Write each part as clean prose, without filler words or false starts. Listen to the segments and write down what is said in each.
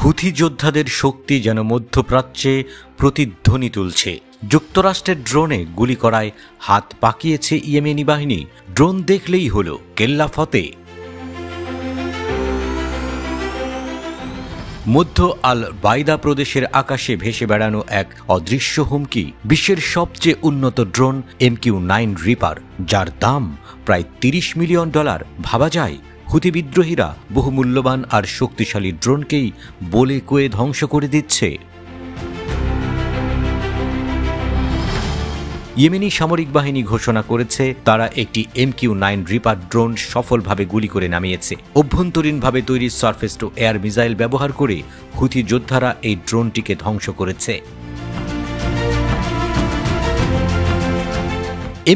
Houthi যোদ্ধাদের শক্তি যেন মধ্যপ্রাচ্যে প্রতিধ্বনি তুলছে। যুক্তরাষ্ট্রের ড্রোনে গুলি করায় হাত পাকিয়েছে ইয়েমেনি বাহিনী। ড্রোন দেখলেই হলো কেল্লা ফতে। মধ্য আল বাইদা প্রদেশের আকাশে ভেসে বেড়ানো এক অদৃশ্য হুমকি, বিশ্বের সবচেয়ে উন্নত ড্রোন MQ-9 রিপার, যার দাম প্রায় $30 মিলিয়ন। ভাবা যায় হুথি বিদ্রোহীরা বহুমূল্যবান আর শক্তিশালী ড্রোনকেই বলে কয়ে ধ্বংস করে দিচ্ছে। ইয়েমেনি সামরিক বাহিনী ঘোষণা করেছে তারা একটি MQ-9 রিপার ড্রোন সফলভাবে গুলি করে নামিয়েছে। অভ্যন্তরীণভাবে তৈরি সারফেস টু এয়ার মিসাইল ব্যবহার করে হুথি যোদ্ধারা এই ড্রোনটিকে ধ্বংস করেছে।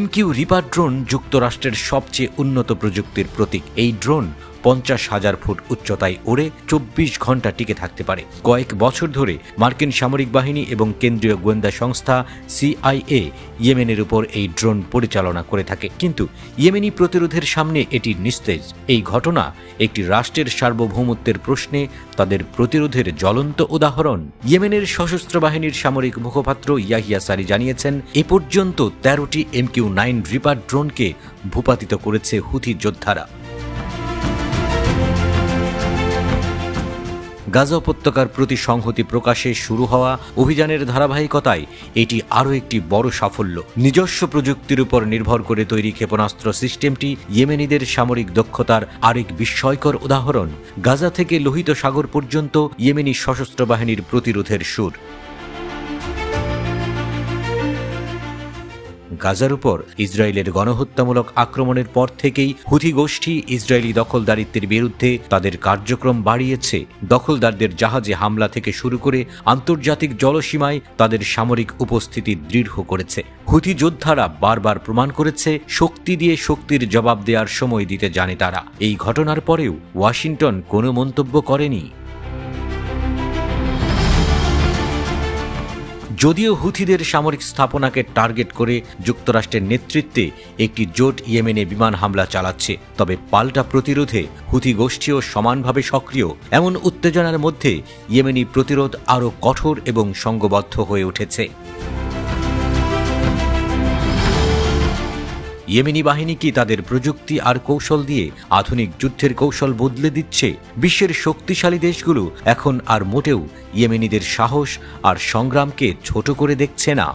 MQ রিপার ড্রোন যুক্তরাষ্ট্রের সবচেয়ে উন্নত প্রযুক্তির প্রতীক। এই ড্রোন 50,000 ফুট উচ্চতায় ওড়ে 24 ঘন্টা টিকে থাকতে পারে। কয়েক বছর ধরে মার্কিন সামরিক বাহিনী এবং কেন্দ্রীয় গোয়েন্দা সংস্থা CIA ইয়েমেনের উপর এই ড্রোন পরিচালনা করে থাকে, কিন্তু ইয়েমেনি প্রতিরোধের সামনে এটি নিস্তেজ। এই ঘটনা একটি রাষ্ট্রের সার্বভৌমত্বের প্রশ্নে তাদের প্রতিরোধের জ্বলন্ত উদাহরণ। ইয়েমেনের সশস্ত্র বাহিনীর সামরিক মুখপাত্র ইয়াহিয়া সারি জানিয়েছেন, এ পর্যন্ত 13টি MQ-9 রিপার ড্রোনকে ভূপাতিত করেছে হুথি যোদ্ধারা। গাজা উপত্যকার প্রতি সংহতি প্রকাশে শুরু হওয়া অভিযানের ধারাবাহিকতায় এটি আরও একটি বড় সাফল্য। নিজস্ব প্রযুক্তির উপর নির্ভর করে তৈরি ক্ষেপণাস্ত্র সিস্টেমটি ইয়েমেনিদের সামরিক দক্ষতার আরেক বিস্ময়কর উদাহরণ। গাজা থেকে লোহিত সাগর পর্যন্ত ইয়েমেনি সশস্ত্র বাহিনীর প্রতিরোধের সুর। গাজার উপর ইসরায়েলের গণহত্যামূলক আক্রমণের পর থেকেই হুথি গোষ্ঠী ইসরায়েলি দখলদারিত্বের বিরুদ্ধে তাদের কার্যক্রম বাড়িয়েছে। দখলদারদের জাহাজে হামলা থেকে শুরু করে আন্তর্জাতিক জলসীমায় তাদের সামরিক উপস্থিতি দৃঢ় করেছে। হুথি যোদ্ধারা বারবার প্রমাণ করেছে শক্তি দিয়ে শক্তির জবাব দেওয়ার সময় দিতে জানে তারা। এই ঘটনার পরেও ওয়াশিংটন কোনো মন্তব্য করেনি। যদিও হুথিদের সামরিক স্থাপনাকে টার্গেট করে যুক্তরাষ্ট্রের নেতৃত্বে একটি জোট ইয়েমেনে বিমান হামলা চালাচ্ছে, তবে পাল্টা প্রতিরোধে হুথি গোষ্ঠীও সমানভাবে সক্রিয়। এমন উত্তেজনার মধ্যে ইয়েমেনি প্রতিরোধ আরও কঠোর এবং সংঘবদ্ধ হয়ে উঠেছে। ইয়েমেনি বাহিনী কি তাদের প্রযুক্তি আর কৌশল দিয়ে আধুনিক যুদ্ধের কৌশল বদলে দিচ্ছে? বিশ্বের শক্তিশালী দেশগুলো এখন আর মোটেও ইয়েমেনিদের সাহস আর সংগ্রামকে ছোট করে দেখছে না।